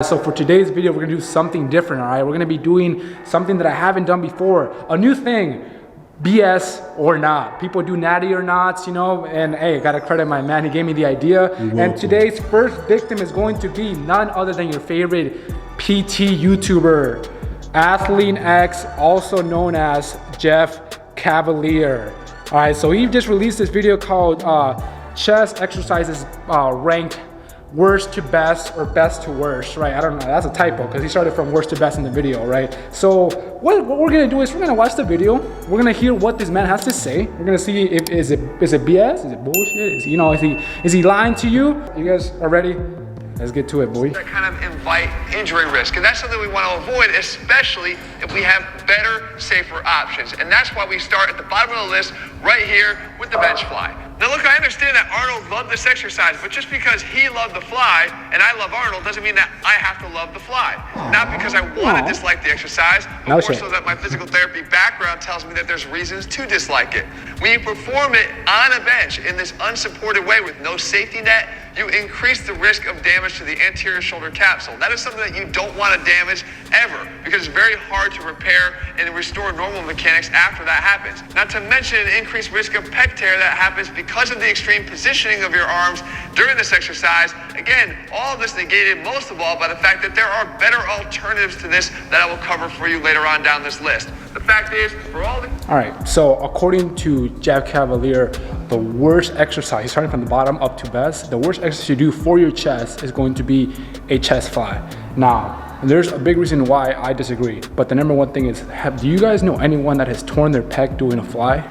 So for today's video, we're gonna do something different, all right? We're gonna be doing something that I haven't done before. A new thing, BS or not. People do natty or nots, you know, and hey, I gotta credit my man, he gave me the idea. And today's first victim is going to be none other than your favorite PT YouTuber, Athlean X, also known as Jeff Cavaliere. All right, so he just released this video called chest exercises ranked worst to best or best to worst, right? I don't know, that's a typo because he started from worst to best in the video, right? So what we're gonna do is we're gonna watch the video, we're gonna hear what this man has to say, we're gonna see if is it BS, is it bullshit, is he lying to you? You guys are ready? Let's get to it, boy. That kind of invite injury risk, and that's something we want to avoid, especially if we have better, safer options. And that's why we start at the bottom of the list right here with the bench fly. Now look, I understand that Arnold loved this exercise, but just because he loved the fly and I love Arnold doesn't mean that I have to love the fly. Not because I want to dislike the exercise, but more so that my physical therapy background tells me that there's reasons to dislike it. When you perform it on a bench in this unsupported way with no safety net, you increase the risk of damage to the anterior shoulder capsule. That is something that you don't want to damage ever, because it's very hard to repair and restore normal mechanics after that happens. Not to mention an increased risk of pec tear that happens because of the extreme positioning of your arms during this exercise. Again, all of this negated most of all by the fact that there are better alternatives to this that I will cover for you later on down this list. The fact is, for all the... All right, so according to Jeff Cavaliere, the worst exercise, starting from the bottom up to best, the worst exercise you do for your chest is going to be a chest fly. Now, there's a big reason why I disagree, but the number one thing is, do you guys know anyone that has torn their pec doing a fly?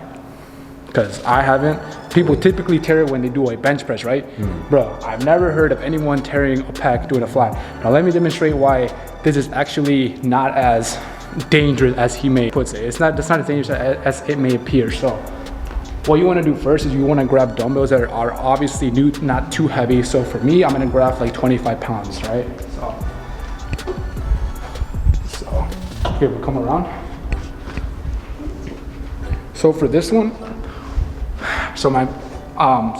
Because I haven't. People typically tear it when they do a bench press, right? Bro, I've never heard of anyone tearing a pec doing a fly. Now let me demonstrate why this is actually not as dangerous as he may puts it. It's not as dangerous as it may appear. So what you want to do first is you want to grab dumbbells that are obviously not too heavy. So for me, I'm going to grab like 25 pounds, right? So here, we'll come around. So for this one, so I'm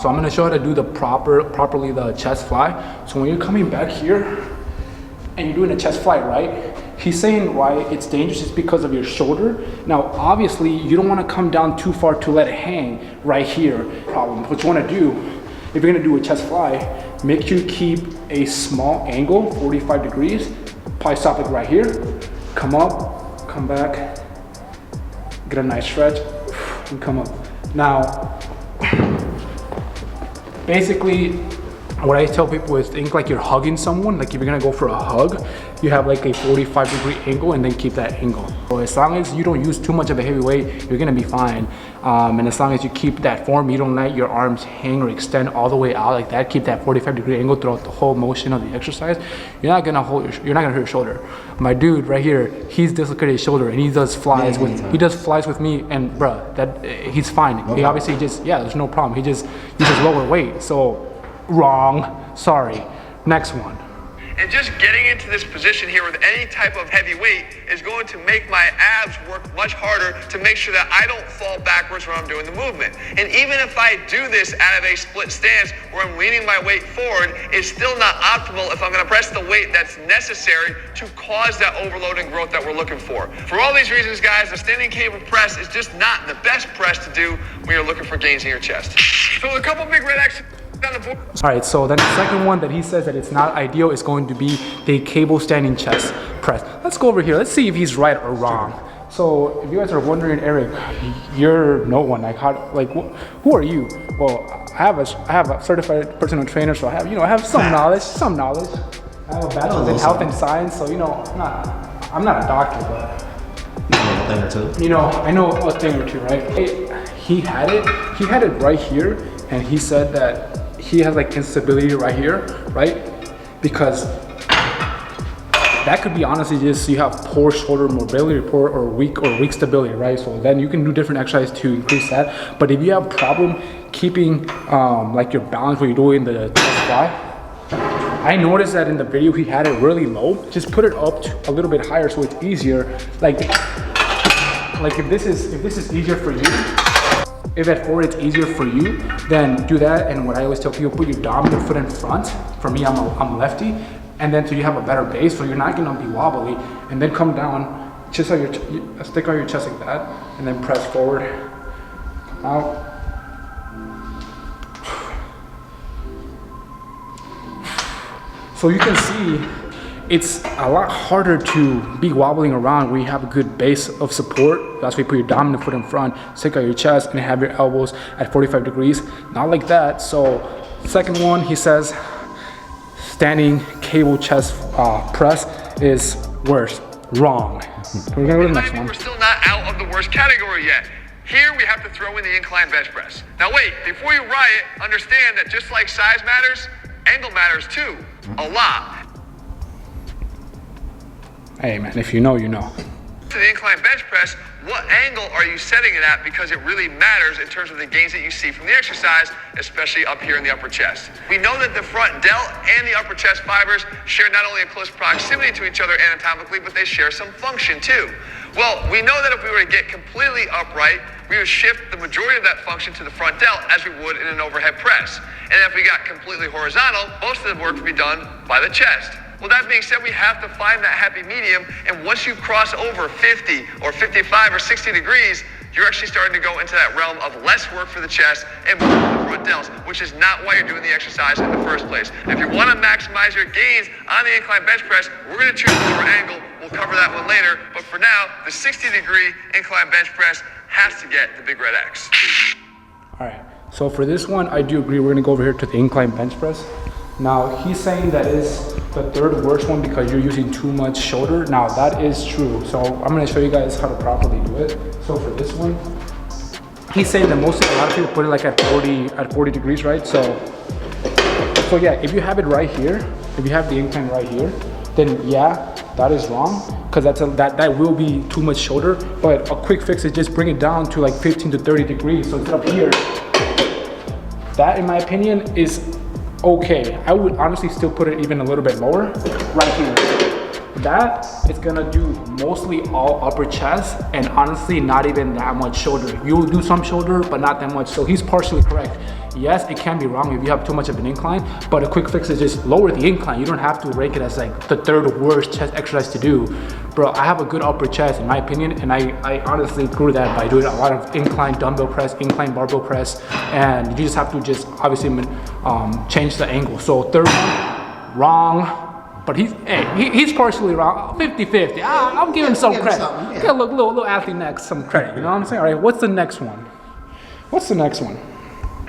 going to show how to do the properly the chest fly. So when you're coming back here and you're doing a chest fly, right? He's saying why it's dangerous is because of your shoulder. Now, obviously, you don't want to come down too far to let it hang right here. What you want to do, if you're going to do a chest fly, make sure you keep a small angle, 45 degrees. Probably stop it right here. Come up, come back, get a nice stretch, and come up. Now, basically, what I tell people is think like you're hugging someone. Like if you're gonna go for a hug, you have like a 45-degree angle and then keep that angle. So as long as you don't use too much of a heavy weight, you're gonna be fine. And as long as you keep that form, you don't let your arms hang or extend all the way out like that, keep that 45-degree angle throughout the whole motion of the exercise, you're not gonna hurt your shoulder. My dude right here, he's dislocated his shoulder and he does flies with me, and bruh, he's fine. He obviously there's no problem. He just lower weight. So wrong, sorry. Next one. And just getting into this position here with any type of heavy weight is going to make my abs work much harder to make sure that I don't fall backwards when I'm doing the movement. And even if I do this out of a split stance where I'm leaning my weight forward, it's still not optimal if I'm going to press the weight that's necessary to cause that overload and growth that we're looking for. For all these reasons, guys, the standing cable press is just not the best press to do when you're looking for gains in your chest. So a couple big red X's on the board. All right, so then the second one that he says that it's not ideal is going to be the cable standing chest press. Let's go over here. Let's see if he's right or wrong. So if you guys are wondering, Eric, you're no one. Who are you? Well, I have a certified personal trainer, so I have some knowledge. I have a bachelor's in health and science, so I'm not a doctor, but a thing or two. I know a thing or two, right? He had it right here, and he said that he has like instability right here, right? Because that could be honestly just you have poor shoulder mobility or weak stability, right? So then you can do different exercises to increase that. But if you have problem keeping like your balance when you're doing the chest fly, I noticed that in the video he had it really low. Just put it up a little bit higher so it's easier. Like if this is easier for you, if at 4 it's easier for you, then do that. And what I always tell people, put your dominant foot in front. For me, I'm lefty. and then so you have a better base, so you're not gonna be wobbly, and then come down, just like stick out your chest like that, and then press forward, out. So you can see it's a lot harder to be wobbling around where you have a good base of support. That's why you put your dominant foot in front, stick out your chest, and have your elbows at 45 degrees. Not like that. So second one, he says, standing cable chest press is worse. Wrong. We're gonna go to the next one. We're still not out of the worst category yet. Here we have to throw in the incline bench press. Now wait, before you riot, understand that just like size matters, angle matters too, a lot. Hey man, if you know, you know. To the incline bench press, what angle are you setting it at? Because it really matters in terms of the gains that you see from the exercise, especially up here in the upper chest. We know that the front delt and the upper chest fibers share not only a close proximity to each other anatomically, but they share some function too. Well, we know that if we were to get completely upright, we would shift the majority of that function to the front delt as we would in an overhead press. And if we got completely horizontal, most of the work would be done by the chest. Well, that being said, we have to find that happy medium, and once you cross over 50 or 55 or 60 degrees, you're actually starting to go into that realm of less work for the chest and more for the front delts, which is not why you're doing the exercise in the first place. If you want to maximize your gains on the incline bench press, we're going to choose a lower angle. We'll cover that one later, but for now, the 60-degree incline bench press has to get the big red X. All right, so for this one, I do agree. We're gonna go over here to the incline bench press. Now, he's saying that is the third worst one because you're using too much shoulder. Now, that is true. So I'm gonna show you guys how to properly do it. So for this one, he's saying that a lot of people put it like at 40 degrees, right? So yeah, if you have it right here, if you have the incline right here, then yeah, that is wrong because that will be too much shoulder. But a quick fix is just bring it down to like 15 to 30 degrees. So instead of here, that in my opinion is okay. I would honestly still put it even a little bit lower right here. That is gonna do mostly all upper chest and honestly not even that much shoulder. You'll do some shoulder, but not that much. So he's partially correct. Yes, it can be wrong if you have too much of an incline, but a quick fix is just lower the incline. You don't have to rank it as like the third worst chest exercise to do. Bro, I have a good upper chest in my opinion, and I honestly grew that by doing a lot of incline dumbbell press, incline barbell press, and you just have to just obviously change the angle. So third one, wrong. But he's partially wrong, 50-50. I'm giving him some credit. Yeah. Get a little Athlean X some credit, you know what I'm saying? All right, what's the next one? What's the next one?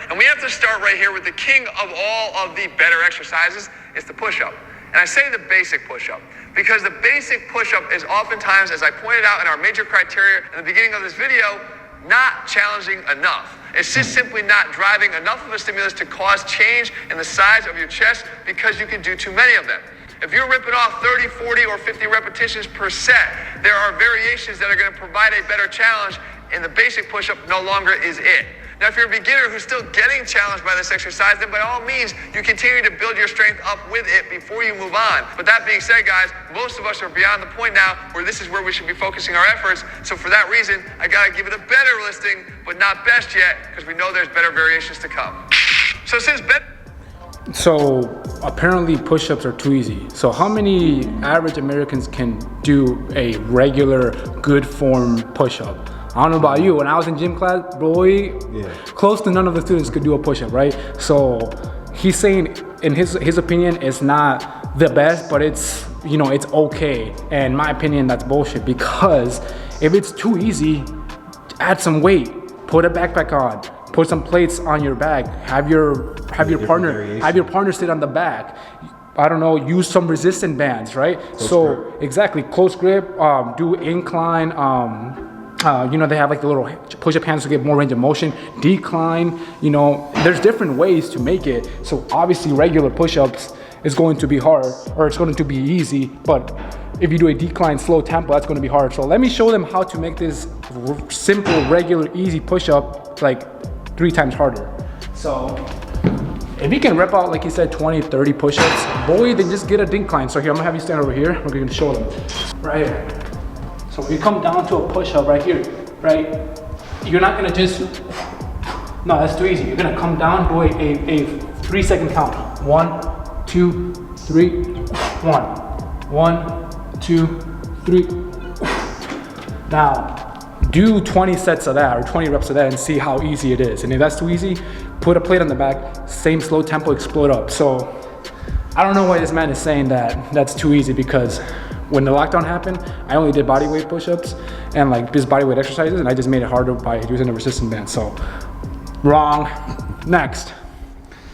And we have to start right here with the king of all of the better exercises, it's the push-up. And I say the basic push-up because the basic push-up is oftentimes, as I pointed out in our major criteria in the beginning of this video, not challenging enough. It's just simply not driving enough of a stimulus to cause change in the size of your chest because you can do too many of them. If you're ripping off 30, 40, or 50 repetitions per set, there are variations that are going to provide a better challenge, and the basic push-up no longer is it. Now, if you're a beginner who's still getting challenged by this exercise, then by all means, you continue to build your strength up with it before you move on. But that being said, guys, most of us are beyond the point now where this is where we should be focusing our efforts. So for that reason, I gotta give it a better listing, but not best yet, because we know there's better variations to come. So apparently push-ups are too easy. So how many average Americans can do a regular good form push-up? I don't know about you, when I was in gym class, boy, close to none of the students could do a push-up, right? So he's saying, in his opinion, it's not the best, but it's, you know, it's okay. And in my opinion, that's bullshit, because if it's too easy, add some weight, put a backpack on, put some plates on your back, have your partner sit on the back. I don't know, use some resistant bands, right? Exactly, close grip, do incline, you know, they have like the little push-up hands to get more range of motion, decline, you know, there's different ways to make it. So obviously regular push-ups is going to be hard, or it's going to be easy, but if you do a decline slow tempo, that's going to be hard. So let me show them how to make this simple, regular, easy push-up like 3 times harder. So if you can rep out, like he said, 20, 30 push-ups, boy, then just get a decline. So here, I'm gonna have you stand over here. We're gonna show them right here. So when you come down to a push-up right here, right? You're not gonna just, no, that's too easy. You're gonna come down, boy, a 3-second count. 1, 2, 3. 1, 2, 3. Now, do 20 sets of that or 20 reps of that and see how easy it is. And if that's too easy, put a plate on the back, same slow tempo, explode up. So I don't know why this man is saying that that's too easy, because when the lockdown happened, I only did body weight push-ups and like just body weight exercises, and I just made it harder by using the resistance band. So wrong. Next.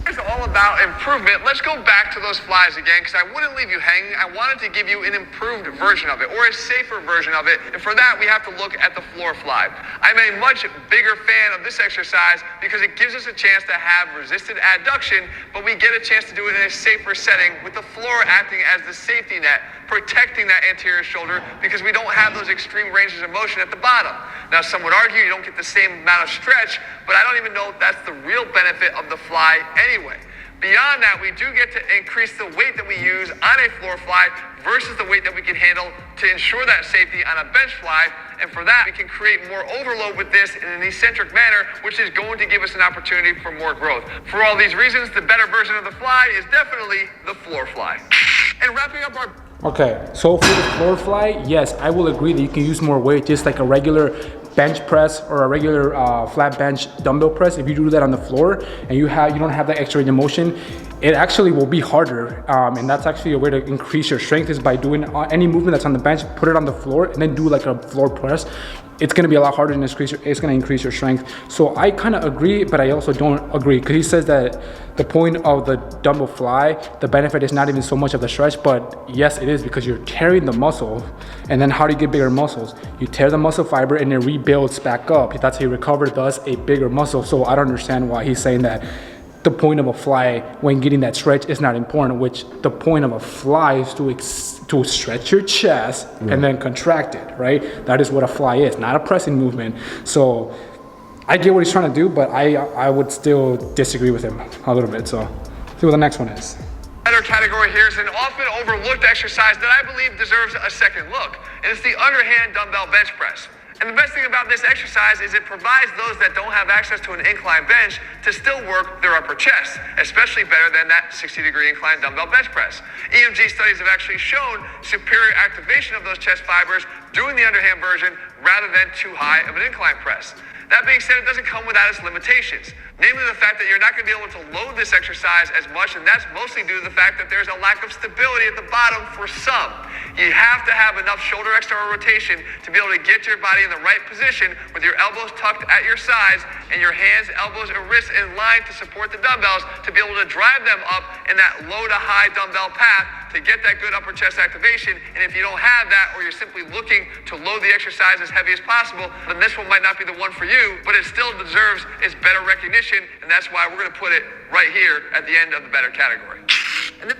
It's all about improvement. Let's go back to those flies again, because I wouldn't leave you hanging. I wanted to give you an improved version of it, or a safer version of it. And for that, we have to look at the floor fly. I'm a much bigger fan of this exercise because it gives us a chance to have resisted adduction, but we get a chance to do it in a safer setting with the floor acting as the safety net, protecting that anterior shoulder, because we don't have those extreme ranges of motion at the bottom. Now, some would argue you don't get the same amount of stretch, but I don't even know if that's the real benefit of the fly anyway. Beyond that, we do get to increase the weight that we use on a floor fly versus the weight that we can handle to ensure that safety on a bench fly. And for that, we can create more overload with this in an eccentric manner, which is going to give us an opportunity for more growth. For all these reasons, the better version of the fly is definitely the floor fly. And wrapping up our... Okay, so for the floor fly, yes, I will agree that you can use more weight, just like a regular bench press or a regular flat bench dumbbell press. If you do that on the floor and you don't have that extra range of motion, it actually will be harder, and that's actually a way to increase your strength, is by doing any movement that's on the bench, put it on the floor and then do like a floor press. It's going to be a lot harder and it's going to increase your strength. So I kind of agree, but I also don't agree, because he says that the point of the dumbbell fly, the benefit is not even so much of the stretch, but yes, it is, because you're tearing the muscle. And then how do you get bigger muscles? You tear the muscle fiber and it rebuilds back up. That's how you recover, thus a bigger muscle. So I don't understand why he's saying that the point of a fly when getting that stretch is not important, which the point of a fly is to stretch your chest and then contract it, right? That is what a fly is, not a pressing movement. So I get what he's trying to do, but I would still disagree with him a little bit. So see what the next one is. Better category here is an often overlooked exercise that I believe deserves a second look, and it's the underhand dumbbell bench press. And the best thing about this exercise is it provides those that don't have access to an incline bench to still work their upper chest, especially better than that 60-degree incline dumbbell bench press. EMG studies have actually shown superior activation of those chest fibers doing the underhand version rather than too high of an incline press. That being said, it doesn't come without its limitations, namely the fact that you're not going to be able to load this exercise as much, and that's mostly due to the fact that there's a lack of stability at the bottom for some. You have to have enough shoulder external rotation to be able to get your body in the right position with your elbows tucked at your sides and your hands, elbows, and wrists in line to support the dumbbells, to be able to drive them up in that low to high dumbbell path to get that good upper chest activation. And if you don't have that, or you're simply looking to load the exercise as heavy as possible, then this one might not be the one for you, but it still deserves its better recognition, and that's why we're going to put it right here at the end of the better category. And then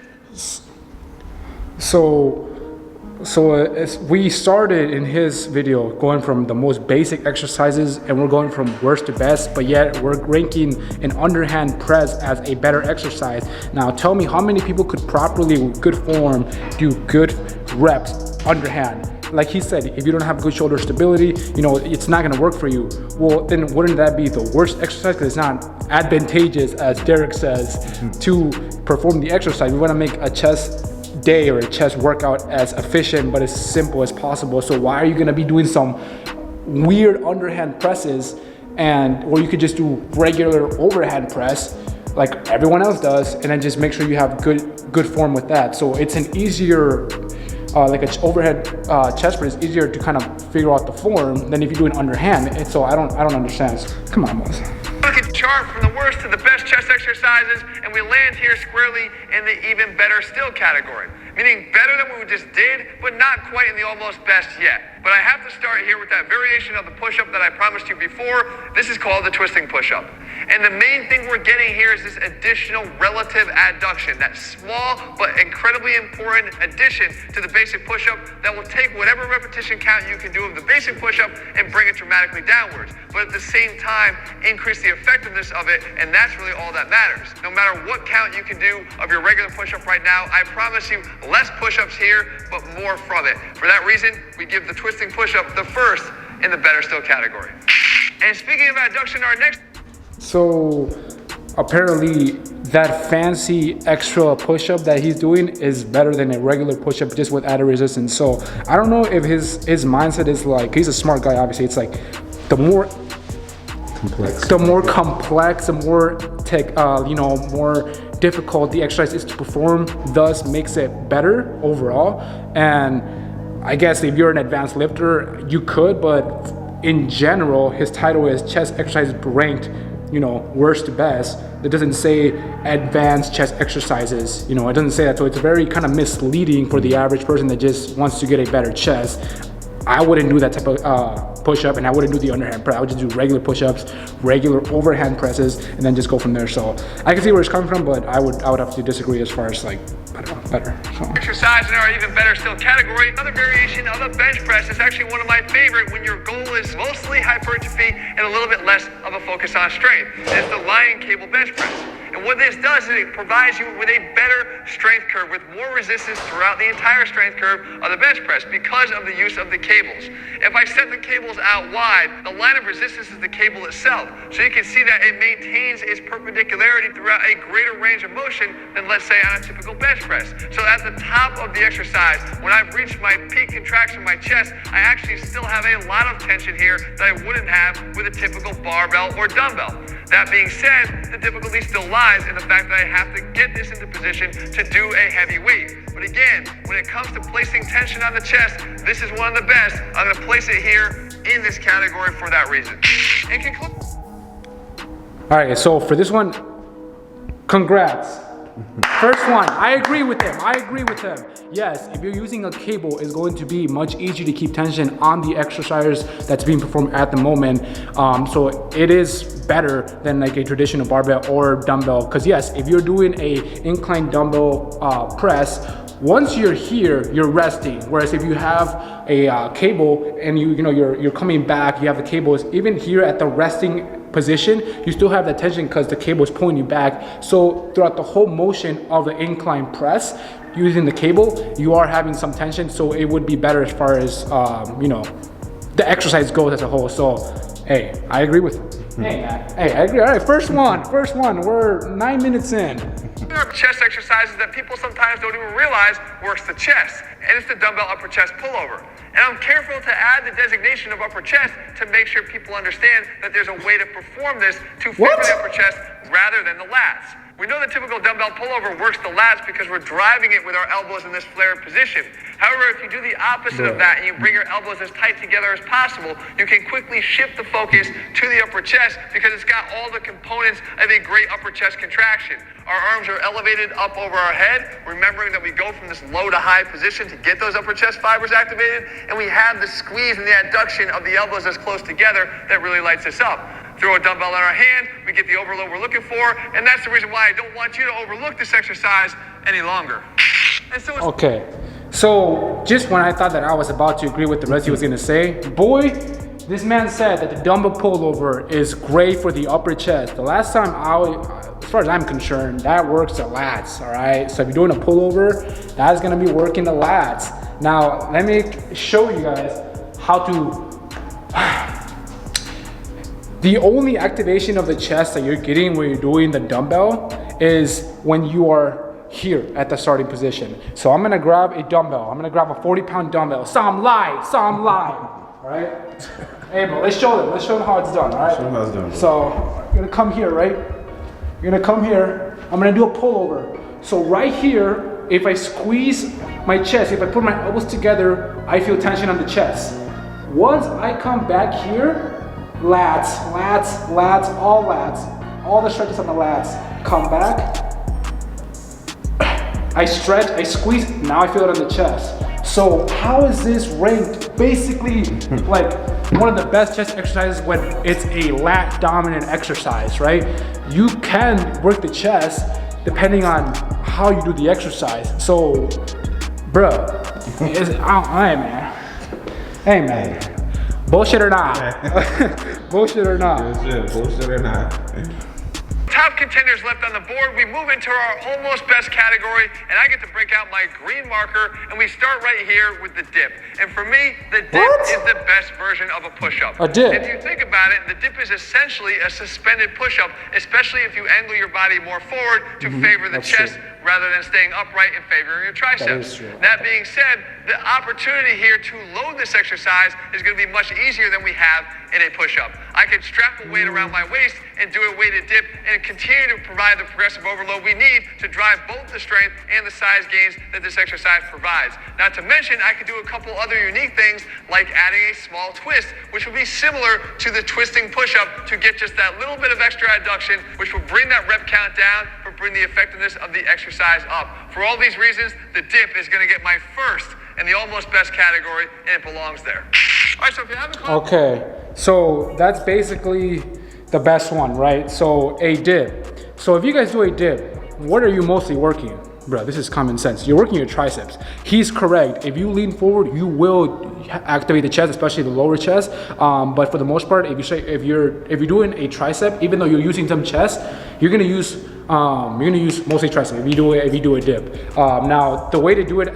we started in his video going from the most basic exercises, and we're going from worst to best, but yet we're ranking an underhand press as a better exercise. Now tell me, how many people could properly, with good form, do good reps underhand? Like he said, if you don't have good shoulder stability, it's not gonna work for you. Well, then wouldn't that be the worst exercise? Because it's not advantageous, as Derek says, to perform the exercise. We wanna make a chest day or a chest workout as efficient but as simple as possible. So why are you gonna be doing some weird underhand presses, and or you could just do regular overhand press like everyone else does, and then just make sure you have good form with that. So it's an easier like an overhead chest press is easier to kind of figure out the form than if you do an underhand. So I don't understand. Come on, boys. Look at the chart from the worst to the best chest exercises, and we land here squarely in the even better still category, meaning better than what we just did, but not quite in the almost best yet. But I have to start here with that variation of the push-up that I promised you before. This is called the twisting push-up. And the main thing we're getting here is this additional relative adduction, that small but incredibly important addition to the basic push-up that will take whatever repetition count you can do of the basic push-up and bring it dramatically downwards. But at the same time, increase the effectiveness of it, and that's really all that matters. No matter what count you can do of your regular push-up right now, I promise you less push-ups here, but more from it. For that reason, we give the twisting push-up the first in the better still category. And speaking of adduction, our next... So apparently that fancy extra push-up that he's doing is better than a regular push-up just with added resistance. So I don't know if his mindset is like, he's a smart guy, obviously. It's like the more complex, the more more difficult the exercise is to perform, thus makes it better overall. And I guess if you're an advanced lifter, you could, but in general, his title is chest exercise ranked, worst to best. It doesn't say advanced chest exercises, it doesn't say that. So it's very kind of misleading for the average person that just wants to get a better chest. I wouldn't do that type of push-up, and I wouldn't do the underhand press. I would just do regular push-ups, regular overhand presses, and then just go from there. So I can see where it's coming from, but I would have to disagree as far as like better. So. Exercise in our even better still category. Another variation of a bench press is actually one of my favorite when your goal is mostly hypertrophy and a little bit less of a focus on strength. It's the lion cable bench press. And what this does is it provides you with a better strength curve with more resistance throughout the entire strength curve of the bench press because of the use of the cables. If I set the cables out wide, the line of resistance is the cable itself. So you can see that it maintains its perpendicularity throughout a greater range of motion than, let's say, on a typical bench press. So at the top of the exercise, when I've reached my peak contraction of my chest, I actually still have a lot of tension here that I wouldn't have with a typical barbell or dumbbell. That being said, the difficulty still lies in the fact that I have to get this into position to do a heavy weight. But again, when it comes to placing tension on the chest, this is one of the best. I'm gonna place it here in this category for that reason. In conclusion. All right, so for this one, congrats. First one, I agree with him. Yes, if you're using a cable, it's going to be much easier to keep tension on the exercise that's being performed at the moment. So it is better than like a traditional barbell or dumbbell. Because yes, if you're doing a incline dumbbell press, once you're here, you're resting. Whereas if you have a cable and you're coming back, you have the cables even here at the resting position, you still have that tension because the cable is pulling you back. So throughout the whole motion of the incline press, using the cable, you are having some tension. So it would be better as far as the exercise goes as a whole. So hey, I agree with you. Hey, Matt. Hey, I agree. All right, first one. We're 9 minutes in. There are chest exercises that people sometimes don't even realize works the chest, and it's the dumbbell upper chest pullover. And I'm careful to add the designation of upper chest to make sure people understand that there's a way to perform this to favor the upper chest rather than the lats. We know the typical dumbbell pullover works the lats because we're driving it with our elbows in this flared position. However, if you do the opposite of that and you bring your elbows as tight together as possible, you can quickly shift the focus to the upper chest because it's got all the components of a great upper chest contraction. Our arms are elevated up over our head, remembering that we go from this low to high position to get those upper chest fibers activated, and we have the squeeze and the adduction of the elbows as close together that really lights us up. Throw a dumbbell in our hand, we get the overload we're looking for, and that's the reason why I don't want you to overlook this exercise any longer. And so okay, so just when I thought that I was about to agree with the rest he was gonna say, boy, this man said that the dumbbell pullover is great for the upper chest. The last time as far as I'm concerned, that works the lats, all right? So if you're doing a pullover, that's gonna be working the lats. Now, let me show you guys how to, the only activation of the chest that you're getting when you're doing the dumbbell is when you are here at the starting position. So I'm gonna grab a dumbbell. I'm gonna grab a 40-pound dumbbell. Some lie, all right? Hey, bro, let's show them how it's done, all right? Show them how it's done, bro. So you're gonna come here, right? You're gonna come here. I'm gonna do a pullover. So right here, if I squeeze my chest, if I put my elbows together, I feel tension on the chest. Once I come back here, lats, all the stretches on the lats. Come back. I stretch, I squeeze, now I feel it on the chest. So how is this ranked basically like one of the best chest exercises when it's a lat dominant exercise, right? You can work the chest depending on how you do the exercise. So, bruh, hey man, bullshit or not? Bullshit or not? Bullshit or not? top contenders left on the board, we move into our almost best category, and I get to break out my green marker, and we start right here with the dip. And for me, the dip is the best version of a push-up. A dip? If you think about it, the dip is essentially a suspended push-up, especially if you angle your body more forward to favor the chest rather than staying upright in favor of your triceps. That being said, the opportunity here to load this exercise is going to be much easier than we have in a push-up. I can strap a weight around my waist and do a weighted dip and continue to provide the progressive overload we need to drive both the strength and the size gains that this exercise provides. Not to mention, I could do a couple other unique things like adding a small twist, which would be similar to the twisting push-up to get just that little bit of extra adduction, which will bring that rep count down, but bring the effectiveness of the exercise up. For all these reasons, the dip is going to get my first in the almost best category, and it belongs there. All right, so if you haven't Okay, so that's basically the best one, right? So a dip. So if you guys do a dip, what are you mostly working? Bro, this is common sense. You're working your triceps. He's correct. If you lean forward, you will activate the chest, especially the lower chest. But for the most part, if you're doing a tricep, even though you're using some chest, you're gonna use mostly tricep if you do a dip. Now the way to do it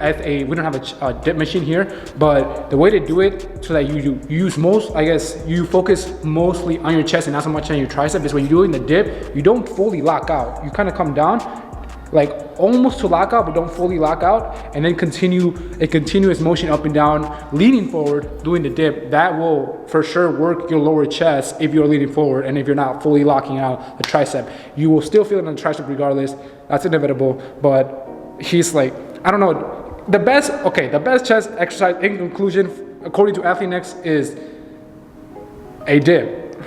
we don't have a dip machine here, but the way to do it so that you focus mostly on your chest and not so much on your tricep is when you're doing the dip, you don't fully lock out. You kind of come down, like almost to lock out, but don't fully lock out, and then continue a continuous motion up and down, leaning forward, doing the dip. That will for sure work your lower chest if you're leaning forward, and if you're not fully locking out the tricep. You will still feel it on the tricep regardless. That's inevitable, but he's like, I don't know, the best chest exercise in conclusion, according to Athlean X, is a dip.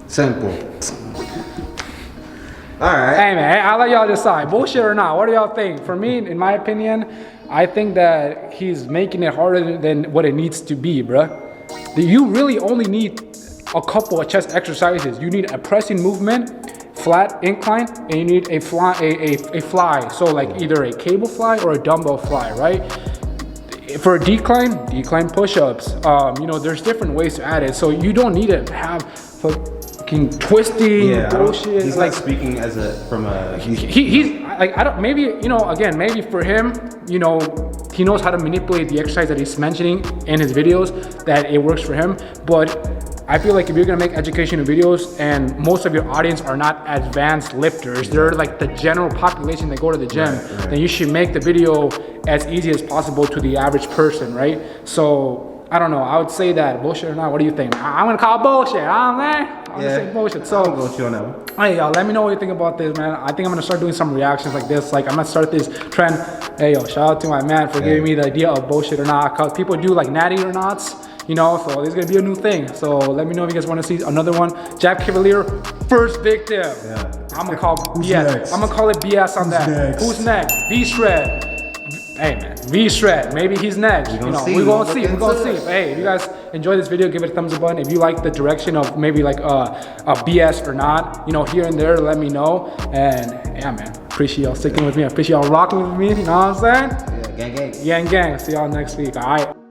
Simple. All right. Hey man, I'll let y'all decide. Bullshit or not, what do y'all think? For me, in my opinion, I think that he's making it harder than what it needs to be, bruh. You really only need a couple of chest exercises. You need a pressing movement, flat incline, and you need a fly. So like either a cable fly or a dumbbell fly, right? For a decline push-ups. There's different ways to add it. So you don't need to have twisting bullshit. He's like speaking he's like, I don't, maybe for him, he knows how to manipulate the exercise that he's mentioning in his videos, that it works for him. But I feel like if you're gonna make educational videos and most of your audience are not advanced lifters, they're like the general population that go to the gym, then you should make the video as easy as possible to the average person, right? So I don't know, I would say that. Bullshit or not, what do you think? I'm gonna call bullshit, I'm gonna say bullshit. So, I'll go with you on that one. Hey y'all, let me know what you think about this, man. I think I'm gonna start doing some reactions like this. Like I'm gonna start this trend. Hey yo, shout out to my man for giving me the idea of bullshit or not. Cause people do like natty or nots, so this is gonna be a new thing. So let me know if you guys wanna see another one. Jeff Cavaliere, first victim. Yeah. I'm gonna call BS. Next? I'm gonna call it BS on that. Next? Who's next? V-Shred. Hey man, V-Shred, maybe he's next. We're gonna see. Hey, if you guys enjoy this video, give it a thumbs up button. If you like the direction of maybe like a BS or not, here and there, let me know. And yeah, man, appreciate y'all sticking with me. I appreciate y'all rocking with me. You know what I'm saying? Yeah, gang. Gang. See y'all next week. All right.